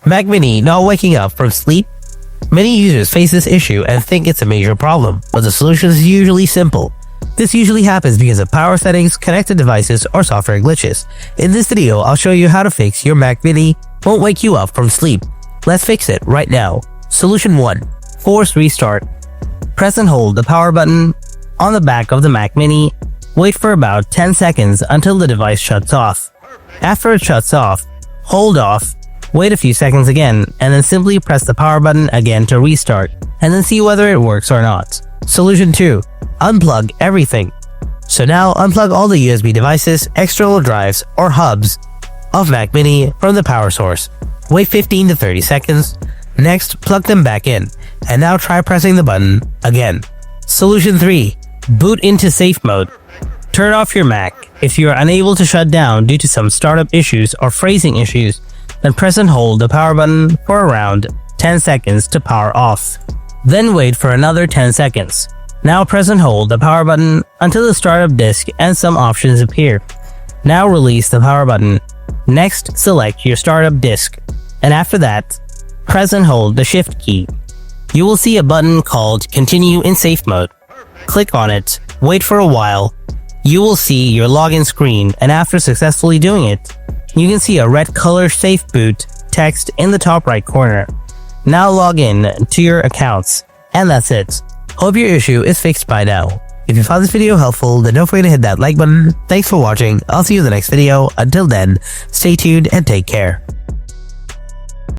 Mac Mini not waking up from sleep? Many users face this issue and think it's a major problem, but the solution is usually simple. This usually happens because of power settings, connected devices, or software glitches. In this video, I'll show you how to fix your Mac Mini won't wake you up from sleep. Let's fix it right now. Solution 1. Force restart. Press and hold the power button on the back of the Mac Mini. Wait for about 10 seconds until the device shuts off. After it shuts off, hold off, wait a few seconds again, and then simply press the power button again to restart, and then see whether it works or not. Solution 2. Unplug everything. So now unplug all the USB devices, external drives, or hubs of Mac Mini from the power source. Wait 15 to 30 seconds. Next, plug them back in, and now try pressing the button again. Solution 3. Boot into safe mode. Turn off your Mac. If you are unable to shut down due to some startup issues or phrasing issues, then press and hold the power button for around 10 seconds to power off. Then wait for another 10 seconds. Now press and hold the power button until the startup disk and some options appear. Now release the power button. Next, select your startup disk, and after that, press and hold the shift key. You will see a button called Continue in Safe Mode. Click on it, wait for a while. You will see your login screen, and after successfully doing it, you can see a red color Safe Boot text in the top right corner. Now log in to your accounts, and that's it. Hope your issue is fixed by now. If you found this video helpful, then don't forget to hit that like button. Thanks for watching. I'll see you in the next video. Until then, stay tuned and take care.